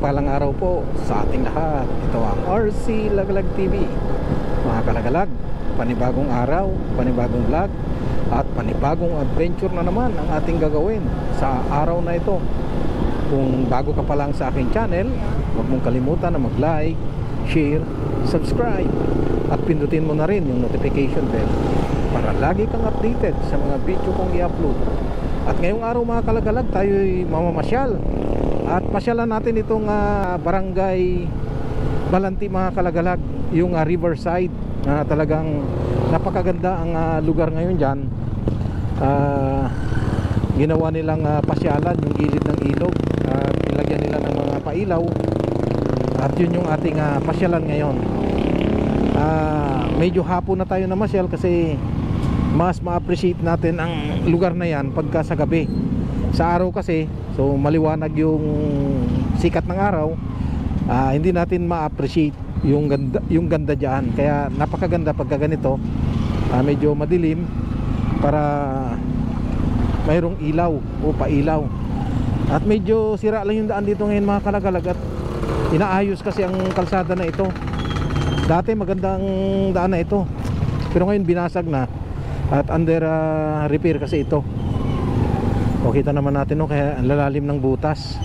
mapagpalang araw po sa ating lahat. Ito ang RC Lagalag TV. Mga kalagalag, panibagong araw, panibagong vlog at panibagong adventure na naman ang ating gagawin sa araw na ito. Kung bago ka pa lang sa aking channel, huwag mong kalimutan na mag-like, share, subscribe at pindutin mo na rin yung notification bell para lagi kang updated sa mga video kong i-upload. At ngayong araw mga kalagalag, tayo'y mamamasyal at pasyalan natin itong barangay Balanti mga kalagalag, yung riverside na talagang napakaganda ang lugar ngayon dyan. Ginawa nilang pasyalan yung gilid ng ilog at nilagyan nila ng mga pailaw at yun yung ating pasyalan ngayon. Medyo hapon na tayo namasyal kasi mas ma-appreciate natin ang lugar na yan pagka sa gabi. Sa araw kasi, so maliwanag yung sikat ng araw, hindi natin ma-appreciate yung ganda dyan. Kaya napakaganda pagka ganito, medyo madilim para mayroong ilaw o pailaw. At medyo sira lang yung daan dito ngayon mga kalagalag at inaayos kasi ang kalsada na ito. Dati magandang daan na ito, pero ngayon binasag na at under repair kasi ito. O kita naman natin, no, kaya ang lalalim ng butas.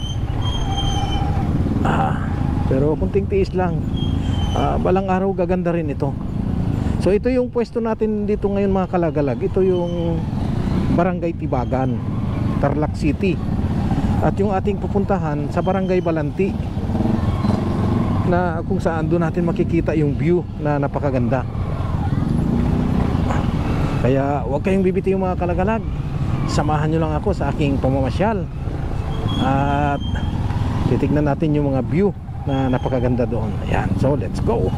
Pero kunting tiis lang, balang araw gaganda rin ito. So ito yung pwesto natin dito ngayon mga kalagalag. Ito yung Barangay Tibagan, Tarlac City. At yung ating pupuntahan sa Barangay Balanti, na kung saan doon natin makikita yung view na napakaganda. Kaya huwag kayong bibitiw mga kalagalag, samahan nyo lang ako sa aking pamamasyal at titignan natin yung mga view na napakaganda doon. Ayan, so let's go.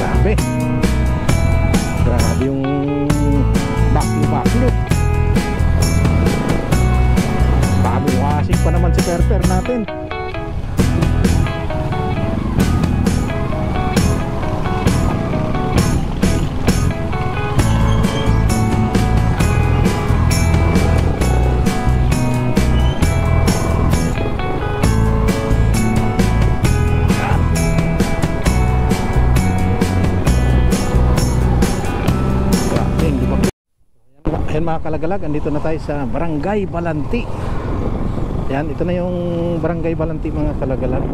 Grabe yung baklo. Bago-wasing pa naman si Perper natin. Ayan mga kalagalag, andito na tayo sa Barangay Balanti. Ayan, ito na yung Barangay Balanti mga kalagalag.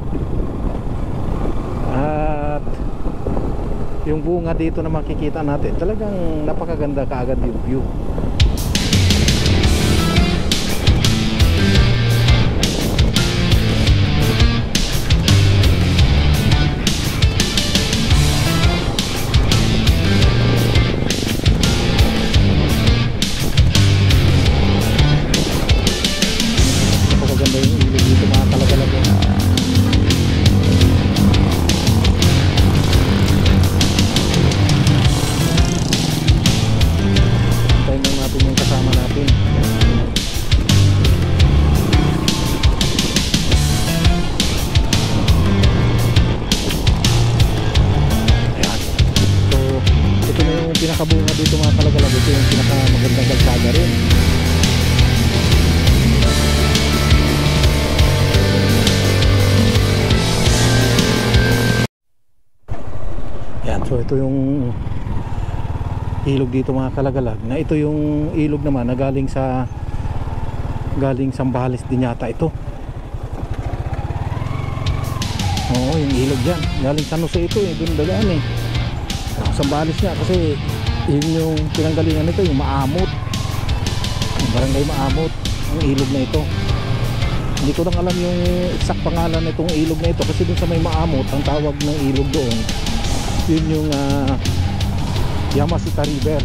At yung bunga dito na makikita natin, talagang napakaganda kaagad yung view. Pinakabunga dito mga kalagalag, ito yung pinakamagandang kalsada rin. Yan, so ito yung ilog dito mga kalagalag, na ito yung ilog naman na galing Sambales din yata ito. Oo, yung ilog dyan galing San Jose ito doon dagaan Sambales nga kasi yun yung pinanggalingan nito, yung Maamot, yung Barangay Maamot, ang ilog na ito. Hindi ko lang alam yung exact pangalan nitong ilog na ito kasi dun sa may Maamot, ang tawag ng ilog doon, yun yung Yamasita River.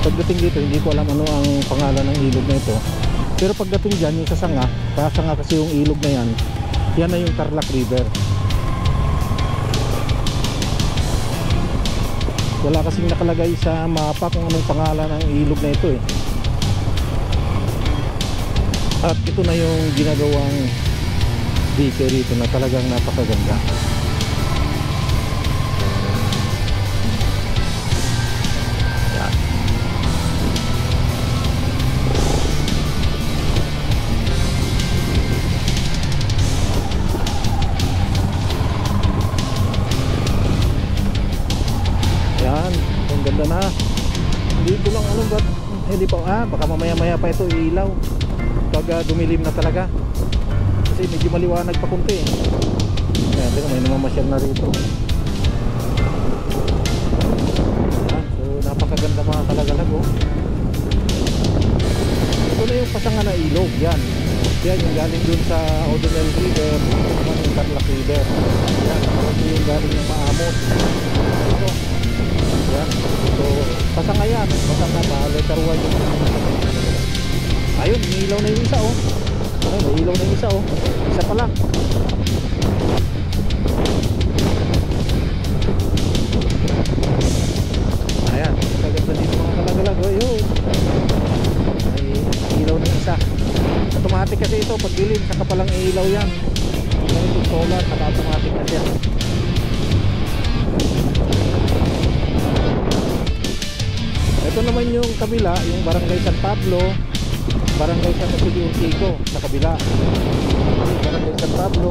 Pagdating dito, hindi ko alam ano ang pangalan ng ilog na ito. Pero pagdating dyan, yung Sasanga kasi yung ilog na yan, yan na yung Tarlac River. Wala kasing nakalagay sa mapa kung anong pangalan ng ilog na ito At ito na yung ginagawang dike rito na talagang napakaganda. baka mamaya maya pa ito ilaw pag dumilim na talaga, kasi medyo maliwanag pa kunti eh. Ayan, tingnan, may namamasyal na rito. Ayan, so napakaganda mga kalagalag oh. Ito na yung pasangan na ilog, yan yung galing dun sa Odonel River, ito naman yung Tarlac River. Yan, ito yung galing ng Maamot. Ito, yan, so pasanga yan, pasanga ba, letter 1 yung ayun, may ilaw na yung isa oh. Ayun, may ilaw na yung isa oh, isa pa lang. Ayan, kaganda dito mga kalagalag oh, yun. May ilaw na isa. Automatic kasi ito, pag dilim, saka palang ilaw yan. Ganito solar, saka automatic na siya. Ito naman yung kabila, yung Barangay San Pablo, Barangay San Jose de Urquico sa kabila. Barangay San Pablo,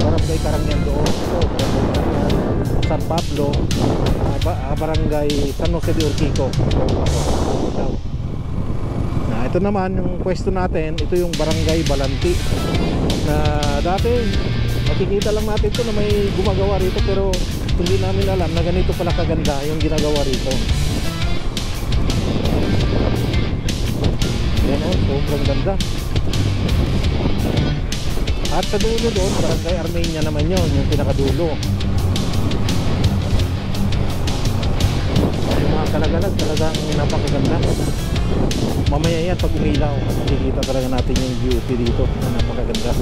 Barangay Karangyang doon. Ito, Barangay San Pablo, Barangay San Jose de Urquico. Ito naman yung pwesto natin, ito yung Barangay Balanti, na dati makikita lang natin ito na may gumagawa rito, pero hindi namin alam na ganito pala kaganda yung ginagawa rito. Yan o, sobrang ganda. At sa dulo doon, Barangay Armenia naman yun, yung pinakadulo. Yung mga kalagalag talagang napakaganda. Mamaya yan pag umilaw, makikita talaga natin yung beauty dito na napakaganda.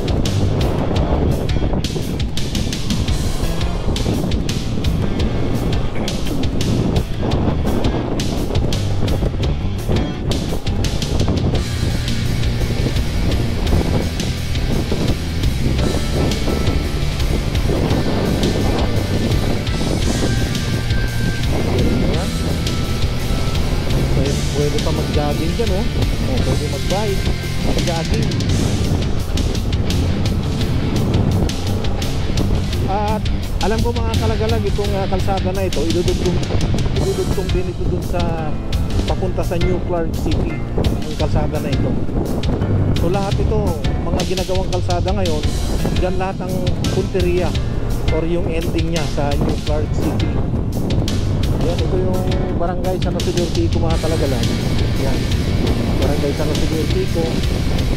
Pwede pa mag-jogging dyan oh. Pwede mag-bike, mag-jogging. At alam ko mga kalagalag, itong kalsada na ito idudugtong din ito dun sa papunta sa New Clark City, yung kalsada na ito. So lahat ito, mga ginagawang kalsada ngayon, dyan lahat ng punteriya or yung ending nya sa New Clark City. Yan, ito yung Barangay San Jose de Urquico mga kalagalan. Yan, Barangay San Jose de Urquico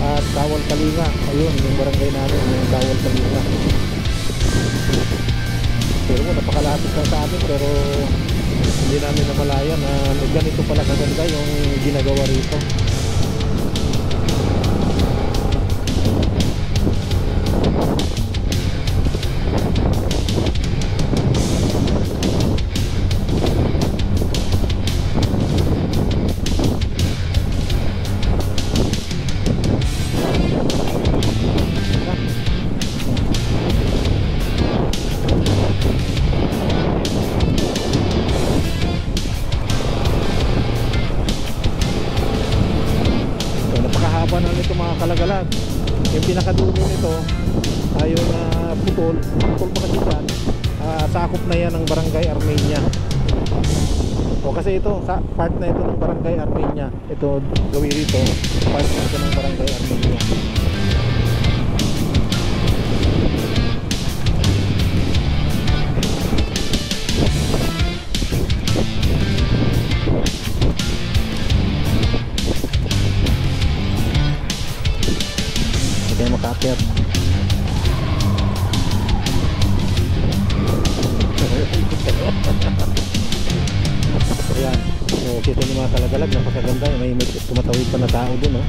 at Dawal Kalinga. Ayun, yung barangay namin, yung Dawal Kalinga. Pero mo, napakalapit lang sa amin, pero hindi namin namalaya na ganito pala kaganda yung ginagawa rito. Kalagalag, yung pinakadulo nito ay yung putol pa kasi dyan, sakop na yan ng Barangay Armenia. O kasi ito, part na ito ng Barangay Armenia, ito gawin rito, part na ito ng Barangay Armenia. Makakit. Ayan, so kita niyo mga kalagalag, napakaganda, may tumatawid pa na tao dun oh.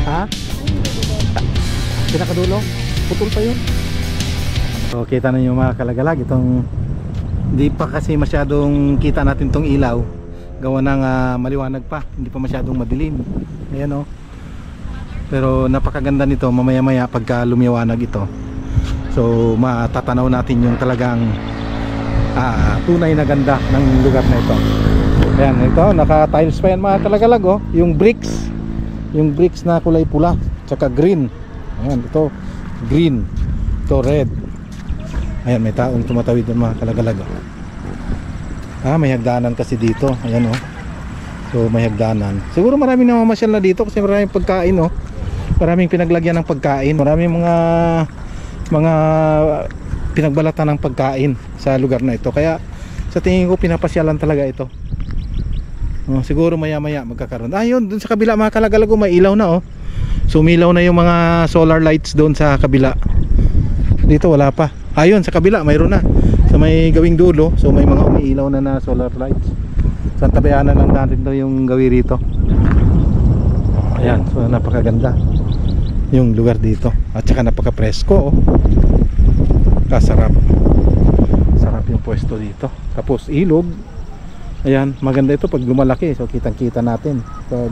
Ha? Pinakadulo? Putol pa yun? So kita niyo mga kalagalag, itong hindi pa kasi masyadong kita natin tong ilaw, gawa ng maliwanag pa, hindi pa masyadong madilim. Ayan oh. Pero napakaganda nito mamaya maya pagka lumiwanag ito. So matatanaw natin yung talagang tunay na ganda ng lugar na ito. Ayan, ito naka tiles pa yan mga kalagalag oh. Yung bricks na kulay pula tsaka green. Ayan, ito green to red. Ayan, may taong tumatawid ng mga kalagalag. May hagdanan kasi dito. Ayan oh. So may hagdanan. Siguro maraming namamasyal na dito kasi maraming pagkain oh. Maraming pinaglagyan ng pagkain. Maraming mga pinagbalatan ng pagkain sa lugar na ito. Kaya sa tingin ko pinapasyalan talaga ito. Siguro maya maya magkakaroon. Yun, dun sa kabila mga kalagalag, may ilaw na oh. Sumilaw na yung mga solar lights doon sa kabila. Dito wala pa. Ayun sa kabila mayroon na. Sa may gawing dulo, so may mga umiilaw na solar lights. So tabayanan lang natin to yung gawi rito. Ayan, so napakaganda yung lugar dito. At saka napaka-presko oh. Kasarap. Sarap yung pwesto dito. Tapos ilog. Ayan, maganda ito pag lumalaki. So kitang kita natin pag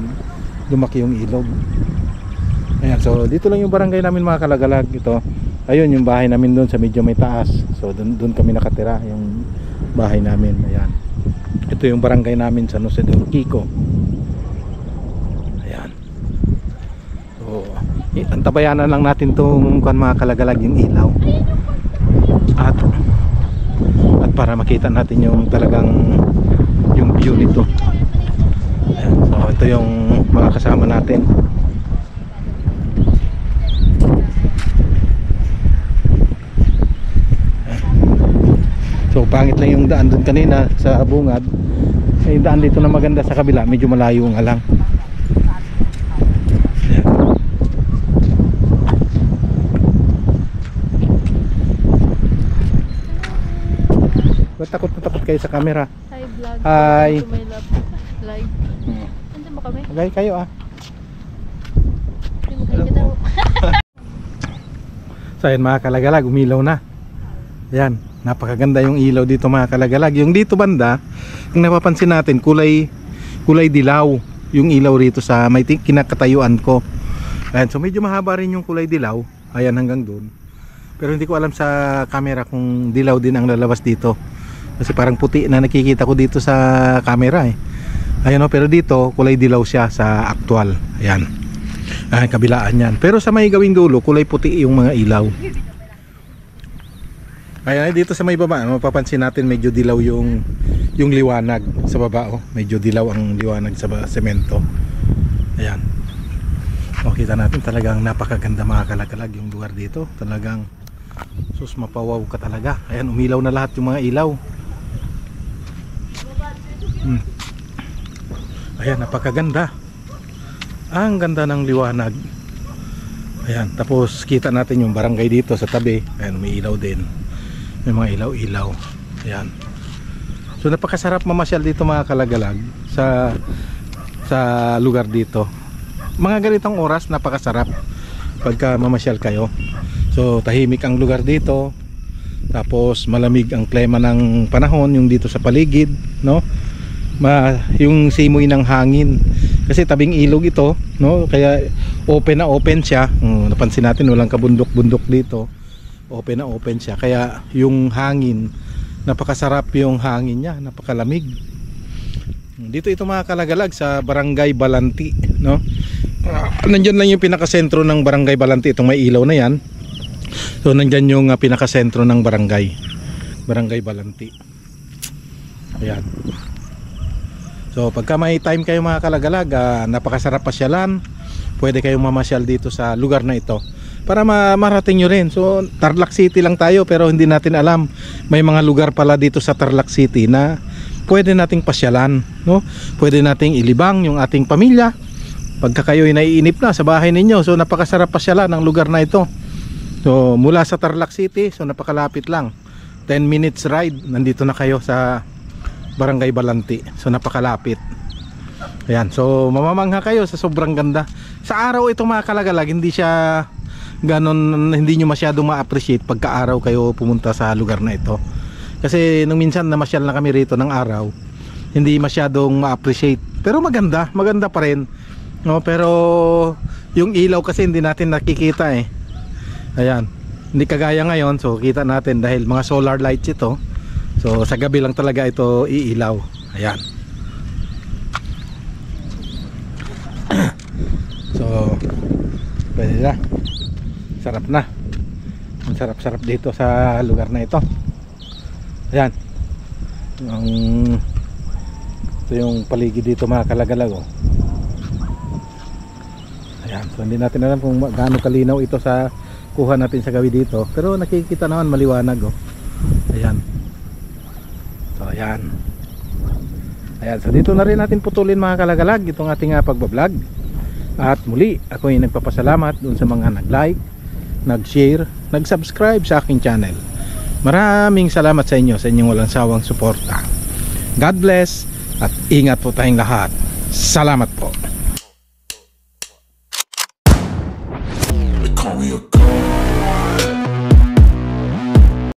lumaki yung ilog. Ayan, so dito lang yung barangay namin mga kalagalag. Ito, ayun yung bahay namin doon sa medyo may taas. So doon kami nakatira, yung bahay namin. Ayan, ito yung barangay namin sa San Jose de Urquico. Ayan. So antabayanan lang natin itong mga kalagalag, yung ilaw. At para makita natin yung talagang yung view nito. Ayan, so ito yung mga kasama natin. So pangit lang yung daan doon kanina sa bungad. Yung daan dito na maganda sa kabila, medyo malayo nga lang. Ba't takot na takot kayo sa camera? Hi vlog. Hi. My love live. Andiyan mo kami? Magay kayo ah. Magay ka daw. So ayan mga kalagalag, umilaw na. Ayan, napakaganda yung ilaw dito mga kalagalag. Yung dito banda, yung napapansin natin, kulay dilaw yung ilaw rito sa may kinakatayuan ko. Ayan, so medyo mahaba rin yung kulay dilaw. Ayan, hanggang doon. Pero hindi ko alam sa camera kung dilaw din ang lalabas dito. Kasi parang puti na nakikita ko dito sa camera eh. Ayan o, pero dito kulay dilaw siya sa actual. Ayan, kabilaan yan. Pero sa may gawing dulo, kulay puti yung mga ilaw. Ayan, dito sa may baba, mapapansin natin medyo dilaw yung liwanag sa baba oh. Medyo dilaw ang liwanag sa semento. Ayan. Kita natin talagang napakaganda mga kalagalag yung lugar dito. Talagang sus, mapawaw ka talaga. Ayan, umilaw na lahat yung mga ilaw. Ayan, napakaganda. Ang ganda ng liwanag. Ayan, tapos kita natin yung barangay dito sa tabi. Ayan, may ilaw din. May mga ilaw-ilaw. Ayan. So napakasarap mamasyal dito mga kalagalag sa lugar dito. Mga ganitong oras napakasarap pagka mamasyal kayo. So tahimik ang lugar dito. Tapos malamig ang klima ng panahon yung dito sa paligid, no? Yung simoy ng hangin kasi tabing ilog ito, no? Kaya open na open siya. Napansin natin walang kabundok-bundok dito. Open na open siya. Kaya yung hangin, napakasarap yung hangin niya, napakalamig. Dito ito mga kalagalag sa Barangay Balanti, no? Nandyan lang yung pinakasentro ng Barangay Balanti, itong may ilaw na yan. So nandyan yung pinakasentro ng Barangay Balanti. Ayan. So pagka may time kayo mga kalagalag, napakasarap pasyalan. Pwede kayong mamasyal dito sa lugar na ito para marating nyo rin. So Tarlac City lang tayo pero hindi natin alam may mga lugar pala dito sa Tarlac City na pwede nating pasyalan, no? Pwede nating ilibang yung ating pamilya pagka kayo'y naiinip na sa bahay ninyo. So napakasarap pasyalan ang lugar na ito. So mula sa Tarlac City, so napakalapit lang, 10 minutes ride, nandito na kayo sa Barangay Balanti. So napakalapit. Ayan, so mamamangha kayo sa sobrang ganda. Sa araw ito mga kalagalag, hindi siya ganon, hindi nyo masyadong ma-appreciate pagka araw kayo pumunta sa lugar na ito. Kasi nung minsan namasyal na kami rito ng araw, hindi masyadong ma-appreciate. Pero maganda pa rin, no? Pero yung ilaw kasi hindi natin nakikita eh. Ayan, hindi kagaya ngayon, so kita natin dahil mga solar lights ito. So sa gabi lang talaga ito iilaw. Ayan. So pwede na. Sarap na. sarap-sarap dito sa lugar na ito. Ayan. Ito yung paligid dito mga kalagalag, oh. Ayan, so hindi natin alam kung gaano kalinaw ito sa kuha natin sa gabi dito, pero nakikita naman maliwanag, oh. Ayan. So ayan. Ayan, so dito na rin natin putulin mga kalagalag itong ating pagbablog. At muli, ako yung nagpapasalamat dun sa mga nag-like, nag-share, nag-subscribe sa aking channel. Maraming salamat sa inyo, sa inyong walang sawang suporta. God bless at ingat po tayong lahat. Salamat po.